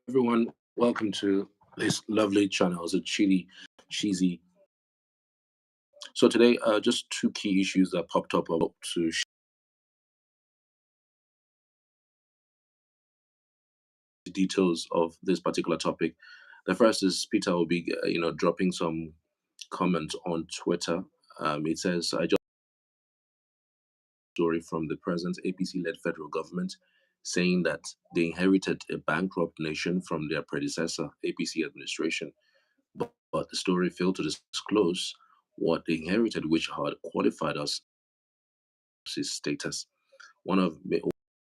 Everyone, welcome to this lovely channel. It's a cheesy. So today, just two key issues that popped up to details of this particular topic. The first is Peter will be, dropping some comments on Twitter. It says, "I just story from the present APC-led federal government." Saying that they inherited a bankrupt nation from their predecessor, APC administration. But the story failed to disclose what they inherited, which had qualified us his status. One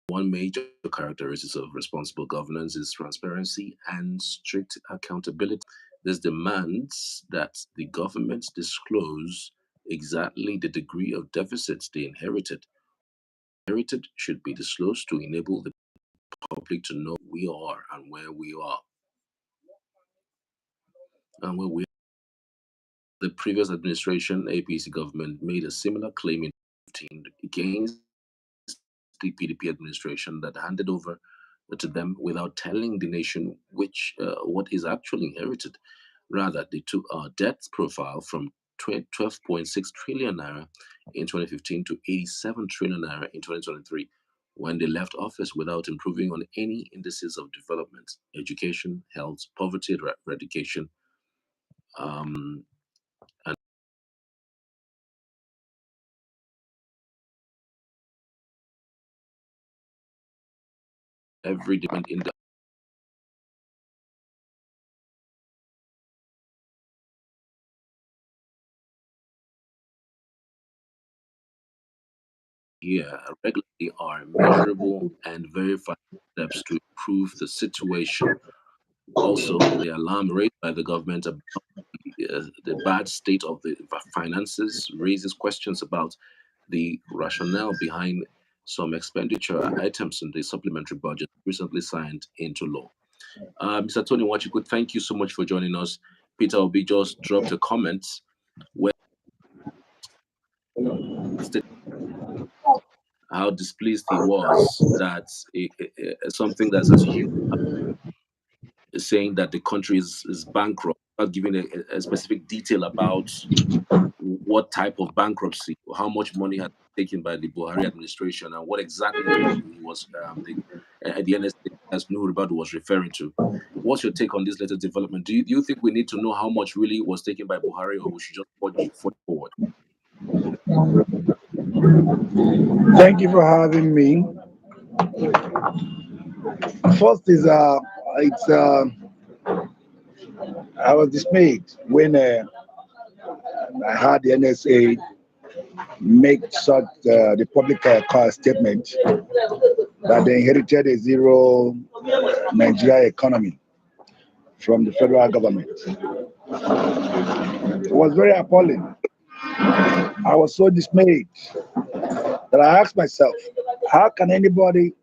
major characteristic of responsible governance is transparency and strict accountability. This demands that the government disclose exactly the degree of deficits they inherited. Inherited should be disclosed to enable the public to know who we are and where we are. And where we The previous administration, APC government, made a similar claim in 2015 against the PDP administration that handed over to them without telling the nation what is actually inherited. Rather, they took our debt profile from 12.6 trillion naira in 2015 to 87 trillion naira in 2023, when they left office without improving on any indices of development, education, health, poverty eradication, and every demand in the year regularly are measurable and verified steps to improve the situation. Also, the alarm raised by the government about the bad state of the finances raises questions about the rationale behind some expenditure items in the supplementary budget recently signed into law. Mr. Tony Wachukwu, thank you so much for joining us. Peter Obi just dropped a comment where how displeased he was that something that's as huge saying that the country is bankrupt, not giving a specific detail about what type of bankruptcy, how much money had been taken by the Buhari administration, and what exactly he was the NSA, as Nuhu was referring to. What's your take on this latest development? Do you think we need to know how much really was taken by Buhari, or we should just forge forward? Thank you for having me. First is it's I was dismayed when I heard the NSA make such the public statement that they inherited a zero Nigeria economy from the federal government. It was very appalling. I was so dismayed that I asked myself, how can anybody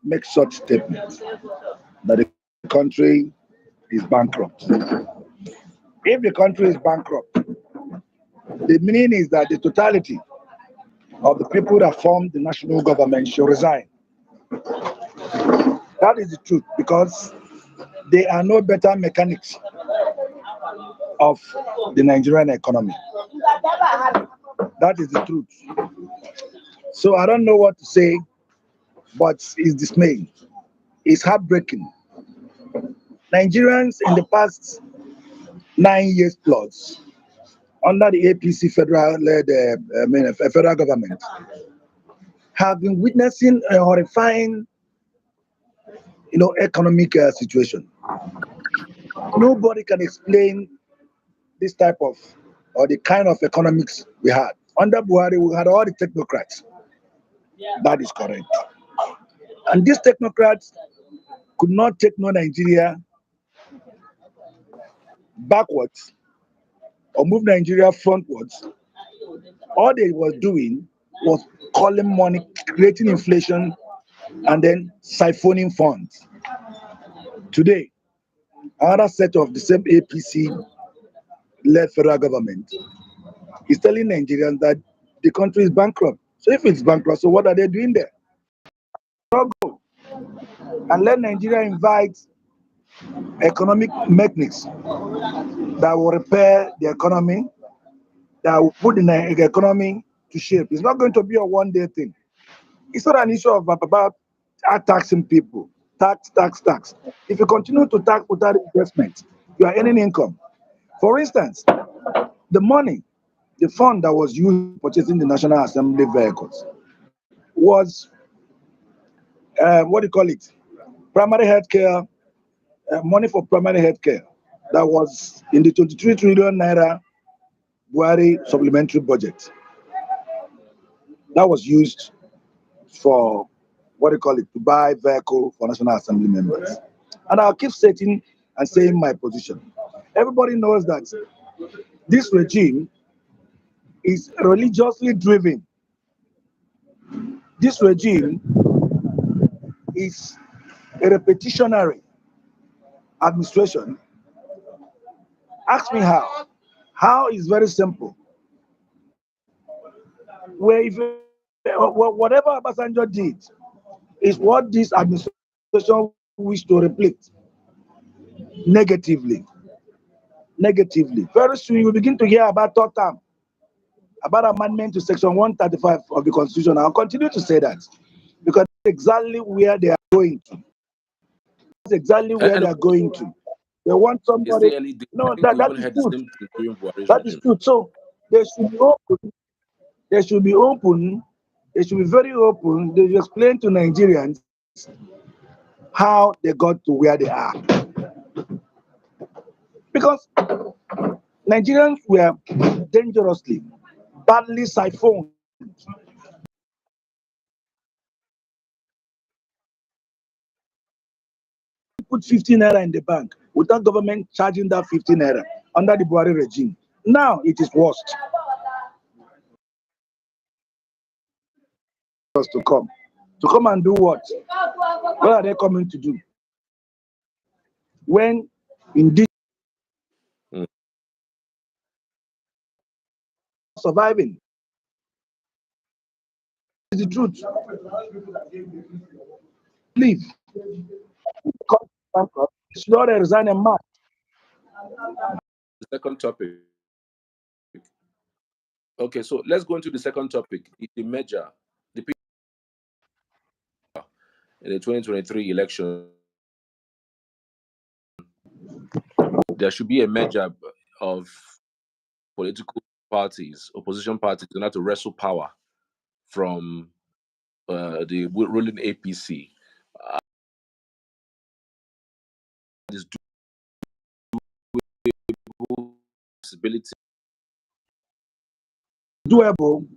make such statements that the country is bankrupt? If the country is bankrupt, the meaning is that the totality of the people that form the national government should resign. That is the truth, because they are no better mechanics of the Nigerian economy. That is the truth. So I don't know what to say, but it's dismaying. It's heartbreaking. Nigerians in the past 9 years plus, under the APC federal-led federal government, have been witnessing a horrifying, economic situation. Nobody can explain this type of or the kind of economics we had. Under Buhari, we had all the technocrats. That is correct. And these technocrats could not take no Nigeria backwards or move Nigeria frontwards. All they were doing was calling money, creating inflation, and then siphoning funds. Today, another set of the same APC-led federal government is telling Nigerians that the country is bankrupt. So if it's bankrupt, so what are they doing there? Struggle and let Nigeria invite economic mechanics that will repair the economy, that will put the economy to shape. It's not going to be a one-day thing. It's not an issue of about taxing people. Tax, tax, tax. If you continue to tax without investment, you are earning income. For instance, the money, the fund that was used purchasing the National Assembly vehicles was, what do you call it? Primary healthcare, money for primary healthcare. That was in the 23 trillion naira Buhari supplementary budget. That was used for, what do you call it, to buy vehicle for National Assembly members. And I'll keep stating and saying my position. Everybody knows that this regime is religiously driven. This regime is a repetitionary administration. Ask me how. How is very simple. Where if whatever Abasanjo did is what this administration wish to reflect negatively. Negatively. Very soon you will begin to hear about third term, about amendment to section 135 of the Constitution. I'll continue to say that because that's exactly where they are going to. That's exactly where they And are going to. They want is somebody. there any? I No, think that, we that even is had the truth. same thing during Buhari's That is regime. truth. So they should be open. They should be open. They should be very open. They should explain to Nigerians how they got to where they are. Because Nigerians were dangerously, badly siphoned. Put 15 naira in the bank without government charging that 15 naira under the Buhari regime. Now it is worst. Us to come. To come and do what? What are they coming to do? When indeed Mm. surviving is the truth. Leave. Should not resign a man. The second topic. Okay, so let's go into the second topic, the merger. The people in the 2023 election, there should be a merger of political parties, opposition parties, in order to wrestle power from the ruling APC. This possibility. Doable.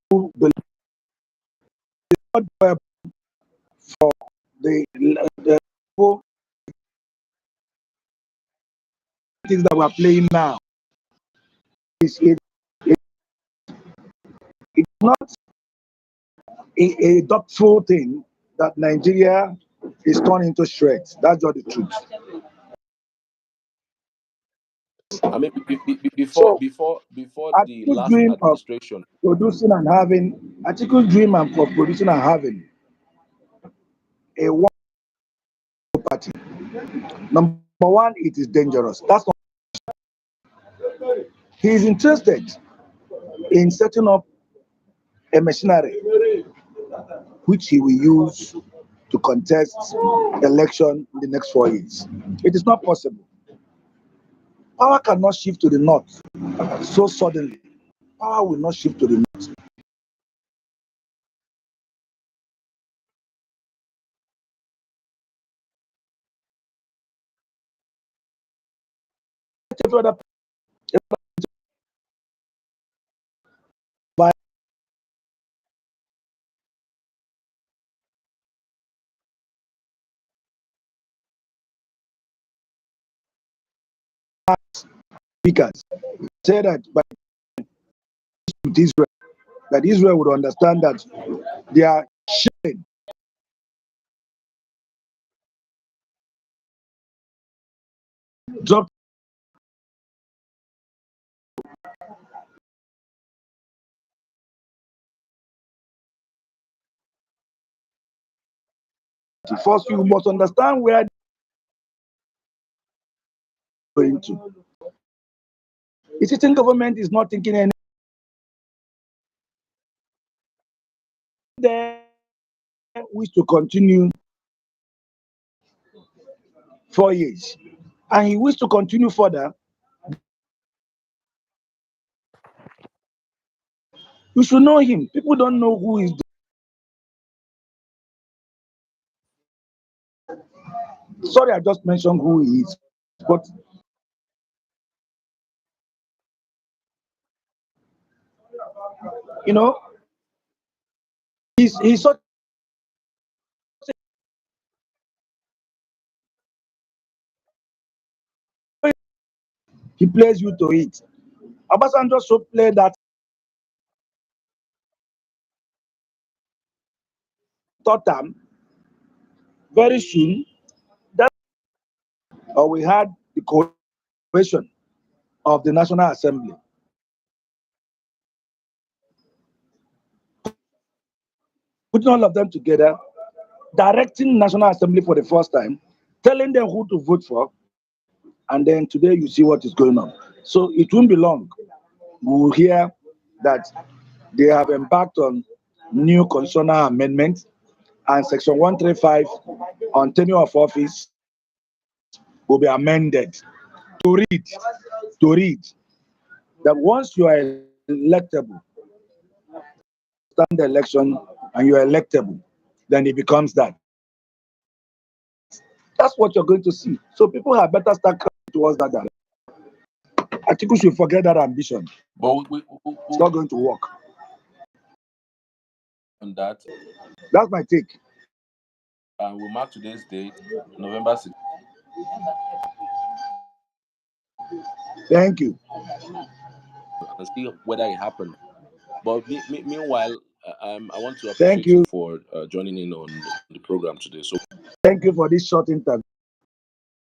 The not doable for the things that we're playing now. It, it's not a doubtful thing that Nigeria is torn into shreds. That's just the truth. I mean, So before the Atiku's last dream of administration, producing and having Atiku's dream and for producing and having a one party. Number one, it is dangerous. That's not, he is interested in setting up a machinery which he will use to contest election in the next 4 years. It is not possible. Power cannot shift to the north so suddenly. Power will not shift to the north. Every other speakers say that by Israel, that Israel would understand that they are sharing, dropped. First, you must understand where going to. The sitting government is not thinking any. They wish to continue 4 years, and he wish to continue further. You should know him. People don't know who is. Sorry, I just mentioned who he is, but you know, he's such. He plays you to it. Obasanjo so played that third time very soon. That we had the coalition of the National Assembly, putting all of them together, directing National Assembly for the first time, telling them who to vote for, and then today you see what is going on. So it won't be long. We will hear that they have embarked on new constitutional amendments, and Section 135 on tenure of office will be amended to read to read that once you are electable, stand the election and you are electable, then it becomes that. That's what you're going to see. So people have better start coming towards that direction. I think we should forget that ambition. But It's not going to work. on that, That's my take. we'll mark today's date, November 6th, Thank you. and see whether it happened. But meanwhile, I want to Thank appreciate you you. for joining in on the program today. So Thank you for this short interview.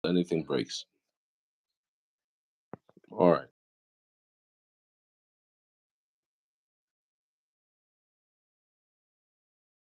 anything breaks. All right.